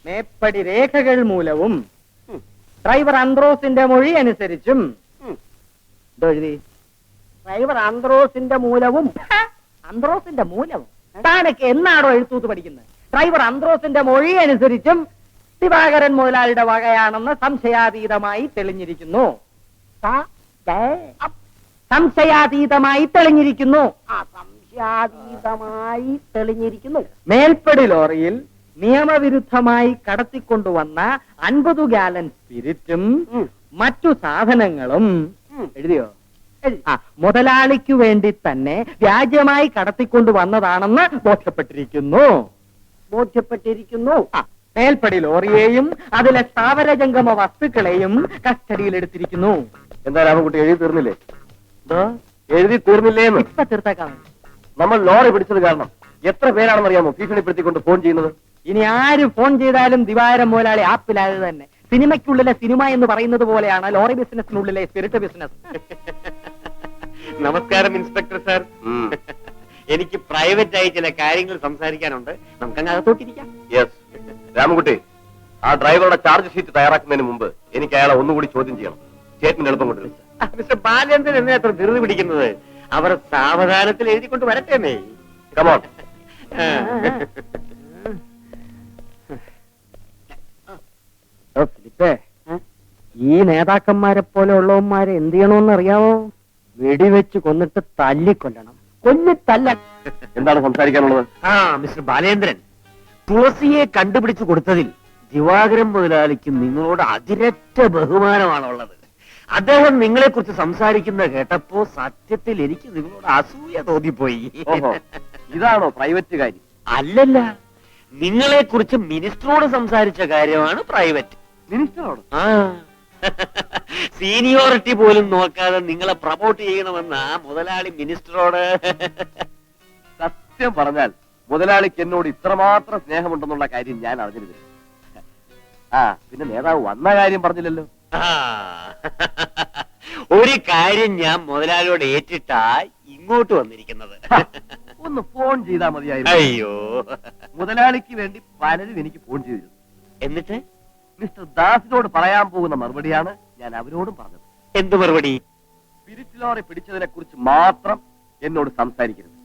മേപ്പടി രേഖകൾ മൂലവും ഡ്രൈവർ അന്ത്രോസിന്റെ മൊഴി അനുസരിച്ചും എഴുതി ഡ്രൈവർ അന്ത്രോസിന്റെ മൂലവും താനൊക്കെ എന്നാണോ എഴുത്തൂത്ത് പഠിക്കുന്നത്? ഡ്രൈവർ അന്ത്രോസിന്റെ മൊഴി അനുസരിച്ചും ദിവാകരൻ മുതലാളിയുടെ വകയാണെന്ന് സംശയാതീതമായി തെളിഞ്ഞിരിക്കുന്നു. മേൽപ്പടി ലോറിയിൽ നിയമവിരുദ്ധമായി കടത്തിക്കൊണ്ടുവന്ന 50 ഗാലൻ സ്പിരിറ്റും മറ്റു സാധനങ്ങളും എഴുതിയോ? മുതലാളിക്കു വേണ്ടി തന്നെ വ്യാജമായി കടത്തിക്കൊണ്ടുവന്നതാണെന്ന് ബോധ്യപ്പെട്ടിരിക്കുന്നു. മേൽപ്പടി ലോറിയെയും അതിലെ സ്ഥാവരജംഗമ വസ്തുക്കളെയും കസ്റ്റഡിയിലെടുത്തിരിക്കുന്നു. എന്താ രാമൻകുട്ടി എഴുതി തീർന്നില്ലേ? എഴുതി തീർന്നില്ലേ? ഇപ്പൊ തീർത്തേക്കാം. നമ്മൾ ലോറി പിടിച്ചത് കാരണം എത്ര പേരാണെന്നറിയാമോ ഭീഷണിപ്പെടുത്തിക്കൊണ്ട് ഫോൺ ചെയ്യുന്നത്? ഇനി ആര് ഫോൺ ചെയ്താലും ദിവാകരൻ മുതലാളി ആപ്പിലായത് തന്നെ. സിനിമയ്ക്കുള്ളിലെ സിനിമ എന്ന് പറയുന്നത് പോലെയാണ് ലോറി ബിസിനസിനുള്ളിലെ സ്പിരിറ്റ് ബിസിനസ്. നമസ്കാരം ഇൻസ്പെക്ടർ സാർ. എനിക്ക് പ്രൈവറ്റ് ആയി ചില കാര്യങ്ങൾ സംസാരിക്കാനുണ്ട്. നമുക്കങ്ങ് അകത്തോട്ടിരിക്കാം. യെസ് രാമൻകുട്ടി, ആ ഡ്രൈവറുടെ ചാർജ് ഷീറ്റ് തയ്യാറാക്കുന്നതിന് മുമ്പ് എനിക്ക് അയാളെ ഒന്നുകൂടി ചോദ്യം ചെയ്യണം. സ്റ്റേറ്റ്മെന്റ് എളുപ്പം കൊണ്ടുവരും. മിസ്റ്റർ ബാലേന്ദ്രൻ എന്നെ അത്ര ധൃതി പിടിക്കുന്നത്? അവർ സാവധാനത്തിൽ എഴുതിക്കൊണ്ട് വരട്ടേന്നേ. കമോൺ. ഈ നേതാക്കന്മാരെ പോലെ ഉള്ളവന്മാരെ എന്ത് ചെയ്യണമെന്ന് അറിയാമോ? വെടിവെച്ച് കൊന്നിട്ട് തല്ലിക്കൊല്ലണം. എന്താണ് സംസാരിക്കാനുള്ളത്? മിസ്റ്റർ ബാലേന്ദ്രൻ, തുളസിയെ കണ്ടുപിടിച്ചു കൊടുത്തതിൽ ദിവാകരൻ മുതലാളിക്ക് നിങ്ങളോട് അതിരറ്റ ബഹുമാനമാണുള്ളത്. അദ്ദേഹം നിങ്ങളെ കുറിച്ച് സംസാരിക്കുന്ന കേട്ടപ്പോ സത്യത്തിൽ എനിക്ക് നിങ്ങളോട് അസൂയ തോന്നിപ്പോയി. ഇതാണോ പ്രൈവറ്റ് കാര്യം? അല്ലല്ല, നിങ്ങളെ കുറിച്ച് മിനിസ്റ്ററോട് സംസാരിച്ച കാര്യമാണ് പ്രൈവറ്റ്. മിനിസ്റ്ററോട്? സീനിയോറിറ്റി പോലും നോക്കാതെ നിങ്ങളെ പ്രൊമോട്ട് ചെയ്യണമെന്ന മുതലാളി മിനിസ്റ്ററോട്. സത്യം പറഞ്ഞാൽ മുതലാളിക്ക് എന്നോട് ഇത്രമാത്രം സ്നേഹമുണ്ടെന്നുള്ള കാര്യം ഞാൻ അറിഞ്ഞിരുന്നില്ല. പിന്നെ നേതാവ് വന്ന കാര്യം പറഞ്ഞില്ലല്ലോ. ഒരു കാര്യം ഞാൻ മുതലാളിയോട് ഏറ്റിട്ടാ ഇങ്ങോട്ട് വന്നിരിക്കുന്നത്. ഒന്ന് ഫോൺ ചെയ്താൽ മതിയായിരുന്നു. അയ്യോ, മുതലാളിക്ക് വേണ്ടി പലരും എനിക്ക് ഫോൺ ചെയ്തിരുന്നു. എന്നിട്ട് മിസ്റ്റർ ദാസിനോട് പറയാൻ പോകുന്ന മറുപടിയാണ് ഞാൻ അവരോടും പറഞ്ഞത്. എന്ത് മറുപടി? സ്പിരിറ്റ് ലോറി പിടിച്ചതിനെ കുറിച്ച് മാത്രം എന്നോട് സംസാരിക്കരുത്.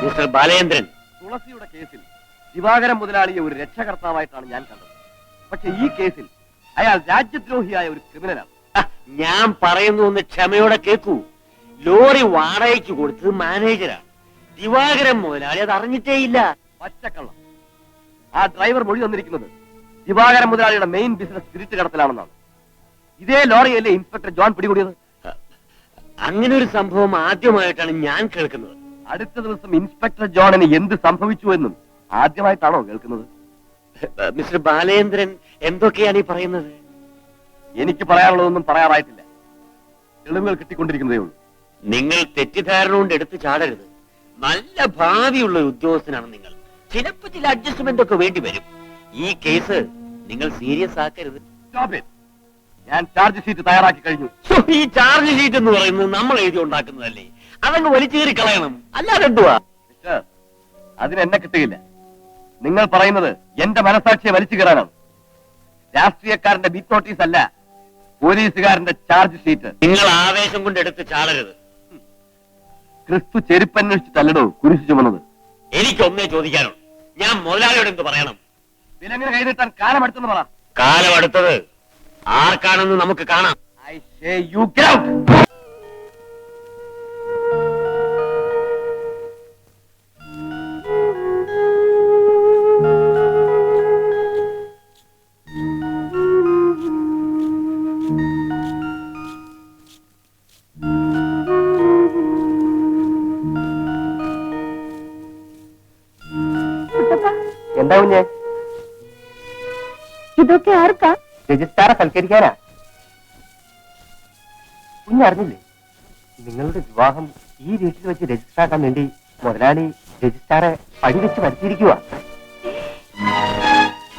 മിസ്റ്റർ ബാലേന്ദ്രൻ, തുളസിയുടെ കേസിൽ ദിവാകരൻ മുതലാളിയെ ഒരു രക്ഷകർത്താവായിട്ടാണ് ഞാൻ കണ്ടത്. പക്ഷെ ഈ കേസിൽ അയാൾ രാജ്യദ്രോഹിയായ ഒരു ക്രിമിനലാണ്. ഞാൻ പറയുന്നു ഒന്ന് ക്ഷമയോടെ കേൾക്കൂ. ലോറി വാടകയ്ക്ക് കൊടുത്തത് മാനേജരാണ്. ദിവാകരൻ മുതലാളി അത് അറിഞ്ഞിട്ടേയില്ല. പച്ചക്കള്ളം. ആ ഡ്രൈവർ മൊഴി വന്നിരിക്കുന്നത് ദിവാകരൻ മുതലാളിയുടെ മെയിൻ ബിസിനസ് സ്പിരിറ്റ് കടത്തലാണെന്നാണ്. ഇതേ ലോറിയല്ലേ ഇൻസ്പെക്ടർ ജോൺ പിടികൂടിയത്? അങ്ങനെ ഒരു സംഭവം ആദ്യമായിട്ടാണ് ഞാൻ കേൾക്കുന്നത്. അടുത്ത ദിവസം ഇൻസ്പെക്ടർ ജോണിന് എന്ത് സംഭവിച്ചു എന്നും ആദ്യമായിട്ടാണോ കേൾക്കുന്നത്? മിസ്റ്റർ ബാലേന്ദ്രൻ എന്തൊക്കെയാണ് ഈ പറയുന്നത്? എനിക്ക് പറയാനുള്ളതൊന്നും പറയാറായിട്ടില്ല. തെളിവുകൾ കിട്ടിക്കൊണ്ടിരിക്കുന്നതേ ഉള്ളൂ. നിങ്ങൾ തെറ്റിദ്ധാരണ കൊണ്ട് എടുത്തു ചാടരുത്. നല്ല ഭാവിയുള്ള ഉദ്യോഗസ്ഥനാണ് നിങ്ങൾ. ചിലപ്പോ ചില അഡ്ജസ്റ്റ്മെന്റ് ഒക്കെ വേണ്ടി വരും. ഈ കേസ് നിങ്ങൾ സീരിയസ് ആക്കരുത്. ഞാൻ ചാർജ് ഷീറ്റ് തയ്യാറാക്കി കഴിഞ്ഞു. ഈ ചാർജ് ഷീറ്റ് എന്ന് പറയുന്നത് നമ്മൾ എഴുതി ഉണ്ടാക്കുന്നതല്ലേ? അതങ്ങ് വലിച്ചേറി കളയണം, അല്ലാതെ എന്തുവാ? അതിനെന്നെ കിട്ടുകയില്ല. നിങ്ങൾ പറയുന്നത് എന്റെ മനസാക്ഷിയെ വലിച്ചു കയറാനാണ്. രാഷ്ട്രീയക്കാരന്റെ ബീറ്റ് നോട്ടീസ് അല്ല, പോലീസുകാരന്റെ ചാർജ് ഷീറ്റ്. നിങ്ങൾ ആവേശം കൊണ്ട് എടുത്ത് ചാടരുത്. ക്രിസ്തു ചെരുപ്പന്വേഷിച്ചിട്ടല്ലടോ കുരിശു ചുമന്നത്. എനിക്കൊന്നേ ചോദിക്കാനുള്ളൂ. ഞാൻ മുതലാളിയോട് എന്ത് പറയണം? വിലങ്ങനെ കൈനീട്ടാൻ കാലമെടുത്തെന്ന് പറ. കാലമെടുത്തത് ആർക്കാണെന്ന് നമുക്ക് കാണാം. I say you get out. എന്താ കുഞ്ഞെ? ഇതൊക്കെ ആർക്കാ? രജിസ്ട്രാറെ സൽക്കരിക്കാനാ. കുഞ്ഞറിഞ്ഞില്ലേ? നിങ്ങളുടെ വിവാഹം ഈ വീട്ടിൽ വെച്ച് രജിസ്റ്റർ ആക്കാൻ വേണ്ടി മുതലാളി രജിസ്ട്രാറെ പഴിവെച്ച് വരുത്തിയിരിക്കുക.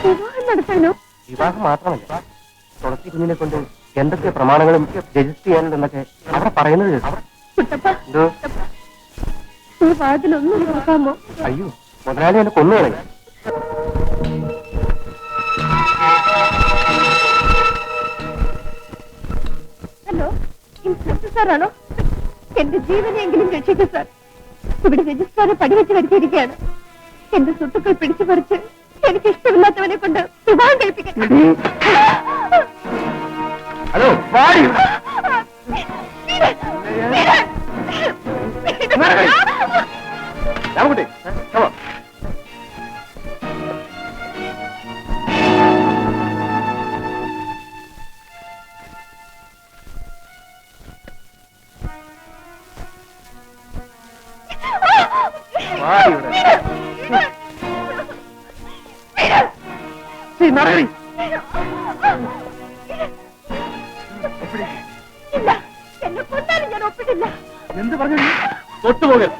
വിവാഹം നടത്താനോ? വിവാഹം മാത്രമല്ല, തുളസി കുഞ്ഞിനെ കൊണ്ട് എന്തൊക്കെ പ്രമാണങ്ങളും രജിസ്റ്റർ ചെയ്യാനുണ്ടെന്നൊക്കെ അവിടെ പറയുന്നത്. എന്തോ? ഈ വാതിലൊന്നും നോക്കാമോ? അയ്യോ, മുതലാളി എന്നെ കൊന്നുകളയും. സാറാണോ? എന്റെ ജീവനെങ്കിലും രക്ഷിക്കൂ സാർ. ഇവിടെ രജിസ്ട്രാറെ പടിവെച്ച് വരുത്തിയിരിക്കുകയാണ്. എന്റെ സ്വത്തുക്കൾ പിടിച്ചു പറിച്ച് എനിക്ക് ഇഷ്ടമില്ലാത്തവനെ കൊണ്ട് വിവാഹം കഴിപ്പിക്കണം. ഹലോ, വാടി. Ramakutty, come on. വാടി ഇവിടെ. നടക്കടി. ഇല്ല, എന്നെ കൊന്നാലും ഞാൻ ഒപ്പിട്ടില്ല. എന്ത് പറഞ്ഞു? തൊട്ടുപോകൽ.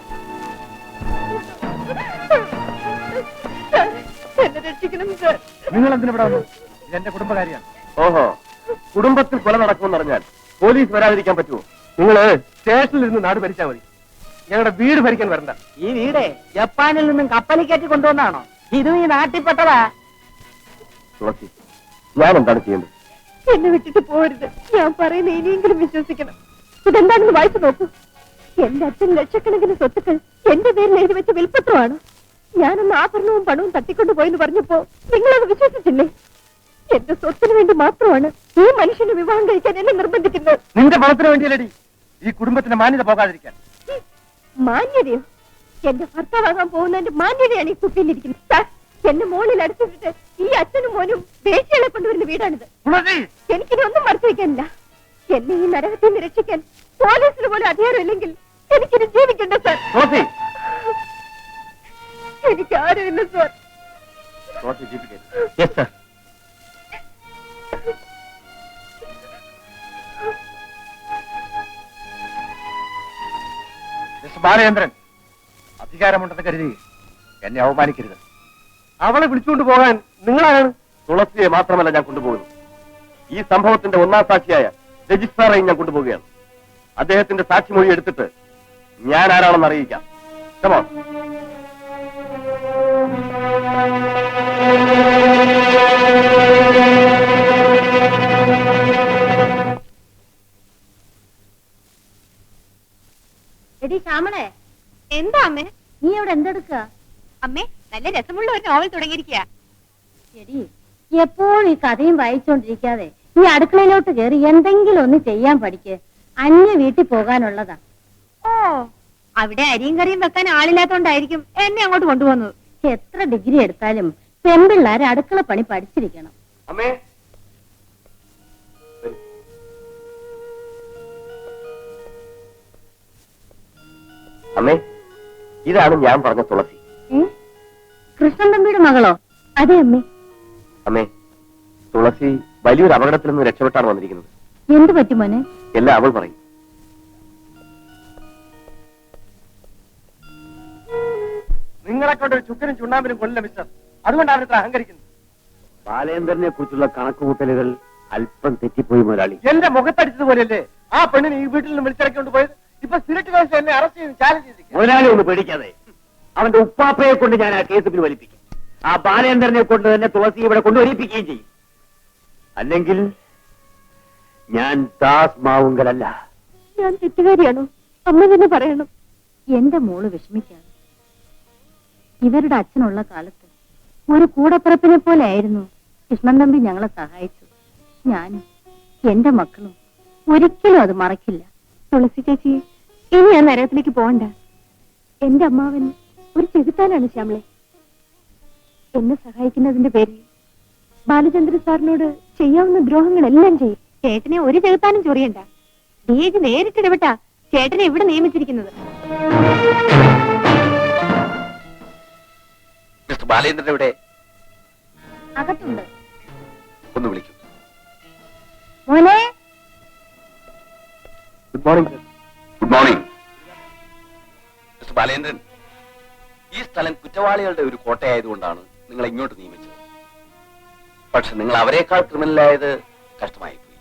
എന്നെ രക്ഷിക്കണം സാർ. നിങ്ങൾ എന്തിനാ ഇവിടെ വന്നു? ഇതെന്റെ കുടുംബകാരിയാണ്. ഓഹോ, കുടുംബത്തിൽ കൊല നടക്കുമെന്ന് പറഞ്ഞാൽ പോലീസ് വരാതിരിക്കാൻ പറ്റുമോ? നിങ്ങള് സ്റ്റേഷനിൽ ഇരുന്ന് നാട് ഭരിച്ചാൽ മതി. ഞങ്ങളുടെ വീട് ഭരിക്കാൻ വരണ്ട. ഈ വീട് ജപ്പാനിൽ നിന്നും കപ്പലിൽ കയറ്റി കൊണ്ടുവന്നാണോ? ഇതും ഈ നാട്ടിൽപ്പെട്ടതാ. തുളസി, ഞാൻ എന്താണ് ചെയ്യേണ്ടത്? എന്നെ വിട്ടിട്ട് പോകരുത്. ഞാൻ പറയുന്ന ഇനിയെങ്കിലും വിശ്വസിക്കണം. ഇതെന്താണെന്ന് വായിച്ചു നോക്കൂ. എന്റെ അച്ഛൻ ലക്ഷക്കണക്കിന് സ്വത്തുക്കൾ എന്റെ പേരിൽ എഴുതി വെച്ച വിൽപ്പത്രമാണ്. ഞാനൊന്ന് ആഭരണവും പണവും തട്ടിക്കൊണ്ടു പോയെന്ന് പറഞ്ഞപ്പോ നിങ്ങളത് വിശ്വസിച്ചില്ലേ? എന്റെ സ്വത്തിന് വേണ്ടി മാത്രമാണ് ഈ മനുഷ്യന് വിവാഹം കഴിക്കാൻ എന്നെ നിർബന്ധിക്കുന്നത്. നിന്റെ പണത്തിന് വേണ്ടിയല്ലടി ഈ കുടുംബത്തിന്റെ മാന്യത പോകാതിരിക്കാൻ. മാന്യതയോ? എന്റെ ഭർത്താവാകാൻ പോകുന്നതിന്റെ മാന്യതയാണ് ഈ കുപ്പിയിലിരിക്കുന്നത്. സാർ, എന്നെ മോളിൽ അടച്ചിട്ടിട്ട് ഈ അച്ഛനും മോനും വേശ്യകളെ കൊണ്ടുവരുന്ന വീടാണിത്. എനിക്കിനി ഒന്നും മറച്ചു വയ്ക്കാനില്ല. എന്നെ ഈ നരകത്തിൽ നിന്ന് രക്ഷിക്കാൻ പോലീസിന് പോലും അധികാരമില്ലെങ്കിൽ എനിക്കിനി ജീവിക്കണ്ട സാർ. എനിക്ക് ആരുമില്ല സാർ. ബാലചന്ദ്രൻ, അധികാരമുണ്ടെന്ന് കരുതി എന്നെ അവമാനിക്കരുത്. അവളെ വിളിച്ചുകൊണ്ട് പോകാൻ നിങ്ങളാണ്. തുളസിയെ മാത്രമല്ല ഞാൻ കൊണ്ടുപോകുന്നു. ഈ സംഭവത്തിന്റെ ഒന്നാം സാക്ഷിയായ രജിസ്ട്രാറെയും ഞാൻ കൊണ്ടുപോവുകയാണ്. അദ്ദേഹത്തിന്റെ സാക്ഷിമൊഴി എടുത്തിട്ട് ഞാൻ ആരാണെന്ന് അറിയിക്കാം. Come on. എടി ശ്യാമളെ, എന്താ അമ്മേ നീ അവിടെ എന്തെടുക്ക? അമ്മേ, നല്ല രസമുള്ള ഒരു നോവൽ തുടങ്ങിയിരിക്കുക. എടി, എപ്പോഴും ഈ കഥയും വായിച്ചോണ്ടിരിക്കാതെ ഈ അടുക്കളയിലോട്ട് കയറി എന്തെങ്കിലും ഒന്ന് ചെയ്യാൻ പഠിക്ക്. അന്യ വീട്ടിൽ പോകാനുള്ളതാ. ഓ, അവിടെ അരിയും കറിയും വെക്കാൻ ആളില്ലാത്തോണ്ടായിരിക്കും എന്നെ അങ്ങോട്ട് കൊണ്ടുപോകുന്നത്. എത്ര ഡിഗ്രി എടുത്താലും പെൺപിള്ളേർ അടുക്കള പണി പഠിച്ചിരിക്കണം. അമ്മേ, അമ്മേ, ഇതാണ് ഞാൻ പറഞ്ഞ തുളസി. കൃഷ്ണൻ തമ്പിയുടെ മകളോ? അതെ അമ്മേ. അമ്മേ, തുളസി വലിയൊരു അപകടത്തിൽ നിന്ന് രക്ഷപ്പെട്ടാണ് വന്നിരിക്കുന്നത്. എന്ത് പറ്റി മോനെ? എല്ലാം അവൾ പറയും. നിങ്ങളെ കൊണ്ട് ഒരു ചുക്കനും ചുണ്ണാമ്പിനും കൊള്ളില്ല മിസ്റ്റർ. അതുകൊണ്ടാണ് ഇത്ര അഹങ്കരിക്കുന്നത്. ബാലേന്ദ്രനെ കുറിച്ചുള്ള കണക്കുകൂട്ടലുകൾ അല്പം തെറ്റിപ്പോയി മുതലാളി. എന്റെ മുഖത്തടിച്ചതുപോലെയല്ലേ ആ പെണ്ണിനെ ഈ വീട്ടിൽ നിന്ന് വിളിച്ചിറക്കൊണ്ട് പോയത്? ഇപ്പൊ സ്പിരിറ്റ് കേസ് എന്നെ അറസ്റ്റ് ചെയ്ത് ചാലഞ്ച് ചെയ്തിരിക്കുക. മുതലാളി ഒന്ന് പേടിക്കാതെ. അവന്റെ ഉപ്പാപ്പയെ കൊണ്ട് ഞാൻ ആ കേസ് പിൻവലിപ്പിക്കും. ആ ബാലേന്ദ്രനെ കൊണ്ട് തന്നെ തുളസി ഇവിടെ കൊണ്ടുവരിപ്പിക്കുകയും ചെയ്യും. അല്ലെങ്കിൽ ഞാൻ ദാസ് മാവുങ്കലല്ല. ഞാൻ തെറ്റുകാരിയാണോ? അമ്മ തന്നെ പറയണം. എന്റെ മോള് വിഷമിക്കാതെ. ഇവരുടെ അച്ഛനുള്ള കാലത്ത് ഒരു കൂടപ്പിറപ്പിനെ പോലെ ആയിരുന്നു കൃഷ്ണൻ തമ്പി ഞങ്ങളെ സഹായിച്ചു. ഞാനും എന്റെ മക്കളും ഒരിക്കലും അത് മറക്കില്ല. തുളസി ചേച്ചി, ഇനി ഞാൻ നരകത്തിലേക്ക് പോകണ്ട. എന്റെ അമ്മാവൻ ഒരു ചെകുത്താനാണ് ശ്യാമളെ. എന്നെ സഹായിക്കുന്നതിന്റെ പേരിൽ ബാലചന്ദ്ര സാറിനോട് ചെയ്യാവുന്ന ദ്രോഹങ്ങളെല്ലാം ചെയ്യും. ചേട്ടനെ ഒരു ചെകുത്താനും ചൊറിയണ്ട. ഡിഎജി നേരിട്ടിടപെട്ടാ ചേട്ടനെ ഇവിടെ നിയമിച്ചിരിക്കുന്നത്. മിസ്റ്റർ ബാലേന്ദ്രൻ എവിടെ? അകത്തുണ്ട്. ഒന്ന് വിളിക്കൂ. മോനെ, good morning. Good morning. Mister Balendran, ഈ സ്ഥലം കുറ്റവാളികളുടെ ഒരു കോട്ടയായതുകൊണ്ടാണ് നിങ്ങളെ ഇങ്ങോട്ട് നിയമിച്ചത്. പക്ഷെ നിങ്ങൾ അവരെക്കാൾ ക്രിമിനലായത് കഷ്ടമായി പോയി.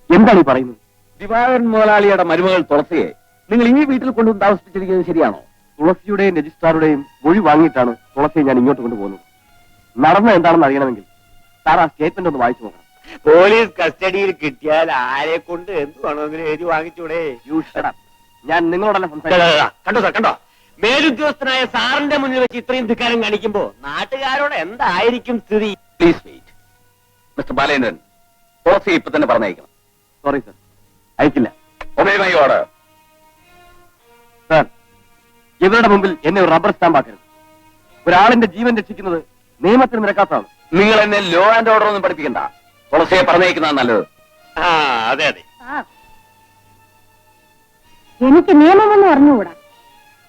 എന്താണ് ഈ പറയുന്നത്? ദിവാകരൻ മുതലാളിയുടെ മരുമകൾ തുളസിയെ നിങ്ങൾ ഈ വീട്ടിൽ കൊണ്ടുവന്ന് താമസിപ്പിച്ചിരിക്കുന്നത് ശരിയാണോ? തുളസിയുടെയും രജിസ്ട്രാറുടെയും മൊഴി വാങ്ങിയിട്ടാണ് തുളസിയെ ഞാൻ ഇങ്ങോട്ട് കൊണ്ടുപോകുന്നത്. നടന്നത് എന്താണെന്ന് അറിയണമെങ്കിൽ സാർ ആ സ്റ്റേറ്റ്മെന്റ് ഒന്ന് വായിച്ചു നോക്കണം. പോലീസ് കസ്റ്റഡിയിൽ കിട്ടിയാൽ ആരെ കൊണ്ട് എന്ത് വേണമെങ്കിലും എഴുതി വാങ്ങിച്ചൂടെ? ഞാൻ നിങ്ങളോടല്ല കണ്ടോ സാർ, കണ്ടോ? മേലുദ്യോഗസ്ഥനായ സാറിന്റെ മുന്നിൽ വെച്ച് ഇത്രയും ധിക്കാരം കാണിക്കുമ്പോ നാട്ടുകാരോട് എന്തായിരിക്കും സ്ഥിതി? Please wait. Mister Balendran, Thulasi ഇപ്പൊ തന്നെ പറഞ്ഞയക്കണം. സോറി സർ, അയക്കില്ല. ഒമേമൈ ഓർഡർ. സാർ, ഇവരുടെ മുമ്പിൽ എന്നെ ഒരു റബ്ബർ സ്റ്റാമ്പ് ആക്കരുത്. ഒരാളിന്റെ ജീവൻ രക്ഷിക്കുന്നത് നിയമത്തിന് നിരക്കാത്തതാണ്. നിങ്ങൾ എന്നെ ലോ ആൻഡ് ഓർഡർ ഒന്നും പഠിപ്പിക്കണ്ട. തുളസിയെ പറഞ്ഞയക്കുന്നതാണ് നല്ലത്. ആ അതെ അതെ. സാർ, എനിക്ക് നിയമമൊന്നും അറിഞ്ഞുകൂടാ.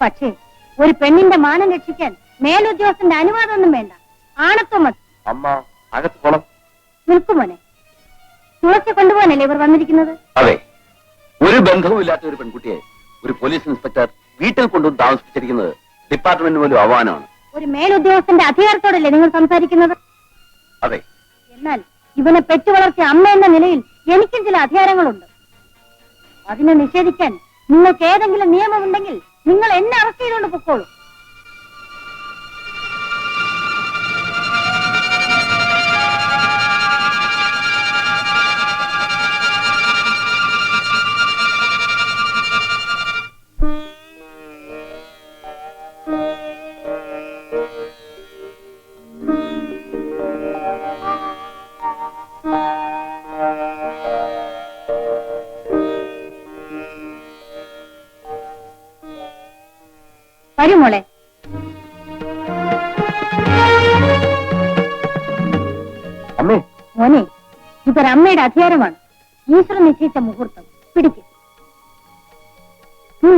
പക്ഷേ ഒരു പെണ്ണിന്റെ മാനം രക്ഷിക്കാൻ മേലുദ്യോഗസ്ഥന്റെ അനുവാദമൊന്നും വേണ്ട, ആണത്വം മതി. അമ്മ അകത്ത് പോണം. നിൽക്കുമോനെ, തുളസി കൊണ്ടുപോകാനല്ലേ ഇവർ വന്നിരിക്കുന്നത്? അതെ, ഒരു ബന്ധവും ഇല്ലാത്ത ഒരു പെൺകുട്ടിയെ ഒരു പോലീസ് ഇൻസ്പെക്ടർ വീട്ടിൽ കൊണ്ടുവന്ന് താമസിപ്പിച്ചിരിക്കുന്നത് ഡിപ്പാർട്ട്മെന്റ് പോലും അപമാനമാണ്. ഒരു മേലുദ്യോഗസ്ഥന്റെ അധികാരത്തോടല്ലേ നിങ്ങൾ സംസാരിക്കുന്നത്? അതെ, എന്നാൽ ഇവനെ പെറ്റു വളർത്തിയ അമ്മ എന്ന നിലയിൽ എനിക്കും ചില അധികാരങ്ങളുണ്ട്. അതിനെ നിഷേധിക്കാൻ നിങ്ങൾക്ക് ഏതെങ്കിലും നിയമമുണ്ടെങ്കിൽ നിങ്ങൾ എന്നെ അറസ്റ്റ് ചെയ്തുകൊണ്ട് പൊക്കോളൂ. വരൂ മോളെ. അമ്മേ, മോനെ, ഇതൊരമ്മയുടെ അധികാരമാണ്. ഈശ്വരൻ നിശ്ചയിച്ച മുഹൂർത്തം പിടിക്കും. ആ